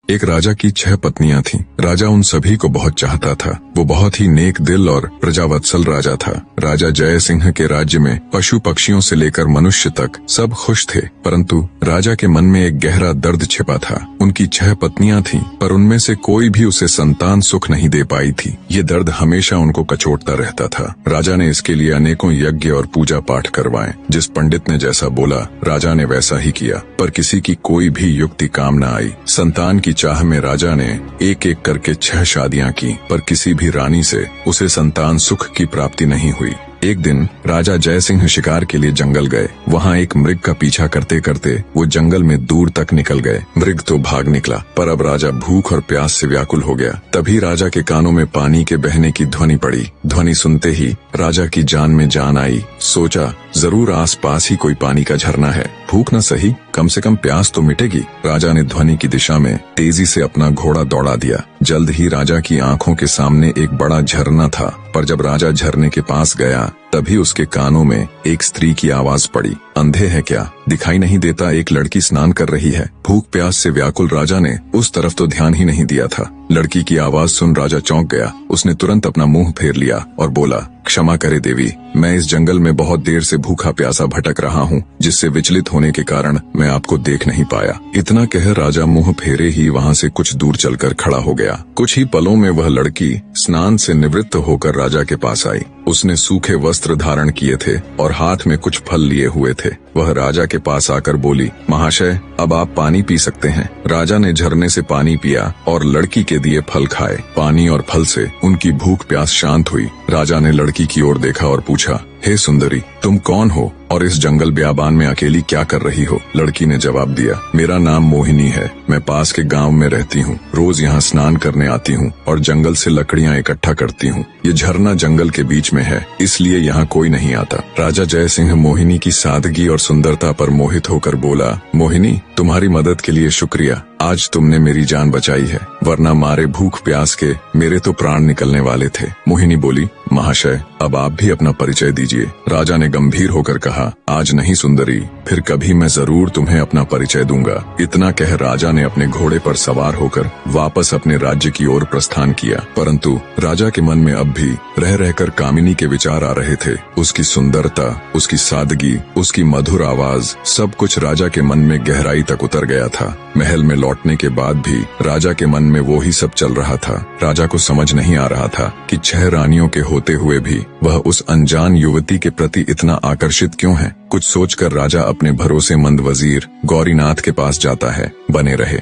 एक राजा की 6 पत्नियां थीं। राजा उन सभी को बहुत चाहता था। वो बहुत ही नेक दिल और प्रजावत्सल राजा था। राजा जय सिंह के राज्य में पशु पक्षियों से लेकर मनुष्य तक सब खुश थे, परंतु राजा के मन में एक गहरा दर्द छिपा था। उनकी 6 पत्नियां थीं, पर उनमें से कोई भी उसे संतान सुख नहीं दे पाई थी। ये दर्द हमेशा उनको कचोटता रहता था। राजा ने इसके लिए अनेकों यज्ञ और पूजा पाठ करवाए। जिस पंडित ने जैसा बोला, राजा ने वैसा ही किया, पर किसी की कोई भी युक्ति काम न आई। संतान की चाह में राजा ने एक एक करके 6 शादियां की, पर किसी भी रानी से उसे संतान सुख की प्राप्ति नहीं हुई। एक दिन राजा जय सिंह शिकार के लिए जंगल गए। वहाँ एक मृग का पीछा करते करते वो जंगल में दूर तक निकल गए। मृग तो भाग निकला, पर अब राजा भूख और प्यास से व्याकुल हो गया। तभी राजा के कानों में पानी के बहने की ध्वनि पड़ी। ध्वनि सुनते ही राजा की जान में जान आई। सोचा, जरूर आसपास ही कोई पानी का झरना है। भूख न सही, कम से कम प्यास तो मिटेगी। राजा ने ध्वनि की दिशा में तेजी से अपना घोड़ा दौड़ा दिया। जल्द ही राजा की आंखों के सामने एक बड़ा झरना था, पर जब राजा झरने के पास गया तभी उसके कानों में एक स्त्री की आवाज पड़ी। अंधे है क्या, दिखाई नहीं देता? एक लड़की स्नान कर रही है। भूख प्यास से व्याकुल राजा ने उस तरफ तो ध्यान ही नहीं दिया था। लड़की की आवाज सुन राजा चौंक गया। उसने तुरंत अपना मुंह फेर लिया और बोला, क्षमा करे देवी, मैं इस जंगल में बहुत देर से भूखा प्यासा भटक रहा हूँ, जिससे विचलित होने के कारण मैं आपको देख नहीं पाया। इतना कह राजा मुंह फेरे ही वहाँ से कुछ दूर चलकर खड़ा हो गया। कुछ ही पलों में वह लड़की स्नान से निवृत्त होकर राजा के पास आई। उसने सूखे वस्त्र धारण किए थे और हाथ में कुछ फल लिए हुए थे। वह राजा के पास आकर बोली, महाशय, अब आप पानी पी सकते हैं। राजा ने झरने से पानी पिया और लड़की के दिए फल खाए। पानी और फल से उनकी भूख प्यास शांत हुई। राजा ने लड़की की ओर देखा और पूछा, हे सुंदरी, तुम कौन हो और इस जंगल ब्याबान में अकेली क्या कर रही हो? लड़की ने जवाब दिया, मेरा नाम मोहिनी है। मैं पास के गांव में रहती हूँ। रोज यहाँ स्नान करने आती हूँ और जंगल से लकड़ियाँ इकट्ठा करती हूँ। ये झरना जंगल के बीच में है, इसलिए यहाँ कोई नहीं आता। राजा जय सिंह मोहिनी की सादगी और सुंदरता पर मोहित होकर बोला, मोहिनी, तुम्हारी मदद के लिए शुक्रिया। आज तुमने मेरी जान बचाई है, वरना मारे भूख प्यास के मेरे तो प्राण निकलने वाले थे। मोहिनी बोली, महाशय, अब आप भी अपना परिचय दीजिए। राजा ने गंभीर होकर कहा, आज नहीं सुंदरी, फिर कभी मैं जरूर तुम्हें अपना परिचय दूंगा। इतना कह राजा ने अपने घोड़े पर सवार होकर वापस अपने राज्य की ओर प्रस्थान किया। परंतु राजा के मन में अब भी रह रहकर कामिनी के विचार आ रहे थे। उसकी सुंदरता, उसकी सादगी, उसकी मधुर आवाज, सब कुछ राजा के मन में गहराई तक उतर गया था। महल में लौटने के बाद भी राजा के मन में वो ही सब चल रहा था। राजा को समझ नहीं आ रहा था कि 6 रानियों के होते हुए भी वह उस अनजान युवती के प्रति इतना आकर्षित क्यों है। कुछ सोचकर राजा अपने भरोसेमंद वजीर गौरीनाथ के पास जाता है। बने रहे।